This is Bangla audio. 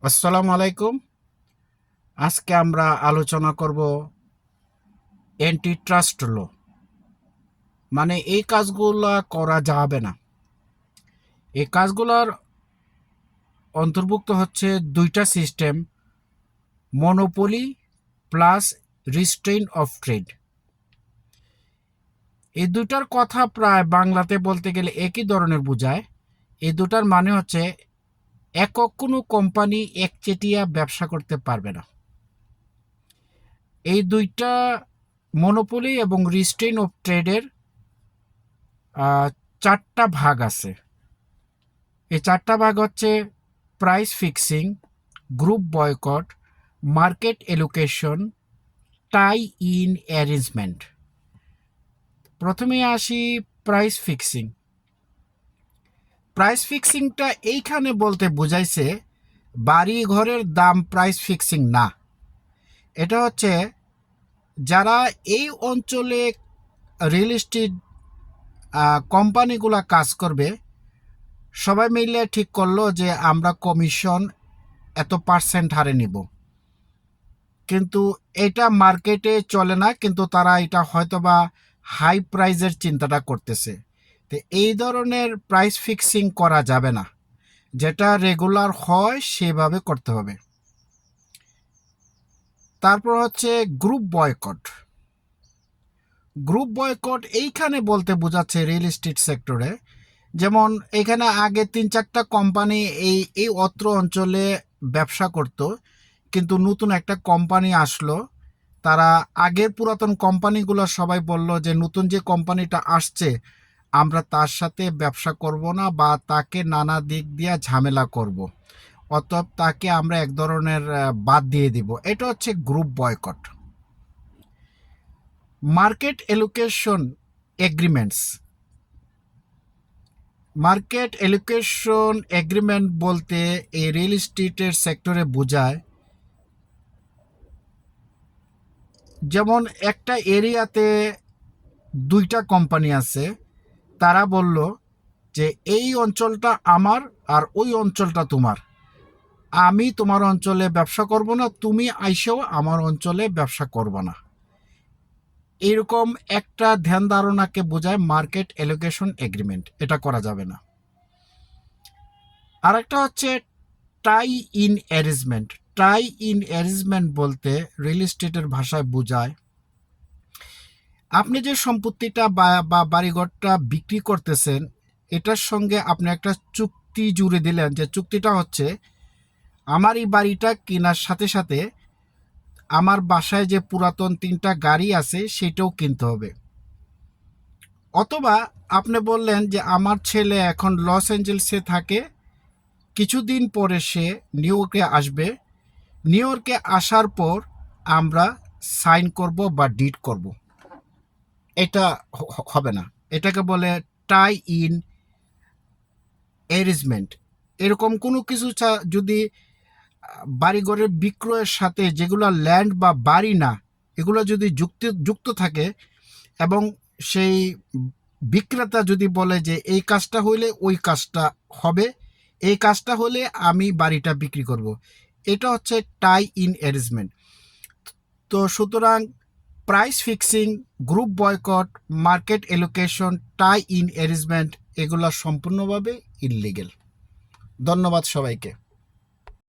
আসসালামু আলাইকুম। আজকে আমরা আলোচনা করব অ্যান্টি ট্রাস্ট ল। মানে এই কাজগুলা করা যাবে না। এই কাজগুলোর অন্তর্ভুক্ত হচ্ছে দুইটা system: monopoly plus restraint of trade. এই দুটার কথা প্রায় বাংলাতে বলতে গেলে একই ধরনের বোঝায়। এই দুটার মানে হচ্ছে একক কোনো কোম্পানি একচেটিয়া ব্যবসা করতে পারবে না। এই দুইটা মনোপলি এবং রিস্ট্রেইন অফ ট্রেডের চারটা ভাগ আছে। এই চারটা ভাগ হচ্ছে price fixing, group boycott, market allocation, tie in arrangement. প্রথমে আসি প্রাইস ফিক্সিং। প্রাইস ফিক্সিংটা এইখানে বলতে বোঝাইছে বাড়ি ঘরের দাম প্রাইস ফিক্সিং না। এটা হচ্ছে যারা এই অঞ্চলে রিয়েল এস্টেট কোম্পানিগুলা কাজ করবে, সবাই মিলে ঠিক করলো যে আমরা কমিশন এত পার্সেন্ট হারে নিব, কিন্তু এটা মার্কেটে চলে না, কিন্তু তারা এটা হয়তোবা হাই প্রাইজের চিন্তাটা করতেছে। তো এই ধরনের প্রাইস ফিক্সিং করা যাবে না। যেটা রেগুলার হয় সেভাবে করতে হবে। তারপর হচ্ছে গ্রুপ বয়কট। গ্রুপ বয়কট এইখানে বলতে বোঝাচ্ছে রিয়েল এস্টেট সেক্টরে, যেমন এখানে আগে 3-4টা কোম্পানি এই অত্র অঞ্চলে ব্যবসা করত, কিন্তু নতুন একটা কোম্পানি আসলো। তারা আগের পুরাতন কোম্পানিগুলো সবাই বলল যে নতুন যে কোম্পানিটা আসছে আমরা তার সাথে ব্যবসা করব না, বা তাকে নানা দিক দিয়ে ঝামেলা করব, অতএব তাকে আমরা এক ধরনের বাদ দিয়ে দিব। এটা হচ্ছে group boycott. Market allocation agreements. Market allocation agreement বলতে এই রিয়েল এস্টেটের সেক্টরে বোঝায়, যেমন একটা এরিয়াতে 2টা কোম্পানি আছে, তারা বলল যে এই অঞ্চলটা আমার আর ওই অঞ্চলটা তোমার, আমি তোমার অঞ্চলে ব্যবসা করব না, তুমি আইসেও আমার অঞ্চলে ব্যবসা করবে না। এরকম একটা ধ্যান ধারণাকে বোঝায় মার্কেট এলোকেশন এগ্রিমেন্ট। এটা করা যাবে না। আরেকটা হচ্ছে tie in arrangement. Tie in arrangement বলতে রিয়েল এস্টেটের ভাষায় বোঝায়, আপনি যে সম্পত্তিটা বা বাড়িঘরটা বিক্রি করতেছেন, এটার সঙ্গে আপনি একটা চুক্তি জুড়ে দিলেন, যে চুক্তিটা হচ্ছে আমার এই বাড়িটা কেনার সাথে সাথে আমার বাসায় যে পুরাতন 3টা গাড়ি আছে সেটাও কিনতে হবে। অথবা আপনি বললেন যে আমার ছেলে এখন লস অ্যাঞ্জেলসে থাকে, কিছুদিন পরে সে নিউ ইয়র্কে আসবে, নিউ ইয়র্কে আসার পর আমরা সাইন করব বা ডিড করব। এটা হবে না। এটাকে বলে টাই ইন অ্যারেঞ্জমেন্ট। এরকম কোনো কিছু যদি বাড়িঘরের বিক্রয়ের সাথে, যেগুলো ল্যান্ড বা বাড়ি না, এগুলো যদি যুক্ত থাকে, এবং সেই বিক্রেতা যদি বলে যে এই কাজটা হইলে ওই কাজটা হবে, এই কাজটা হলে আমি বাড়িটা বিক্রি করব, এটা হচ্ছে টাই ইন অ্যারেঞ্জমেন্ট। তো সুতরাং price fixing, group boycott, market allocation, tie in arrangement এগুলো সম্পূর্ণভাবে ইললিগেল। ধন্যবাদ সবাইকে।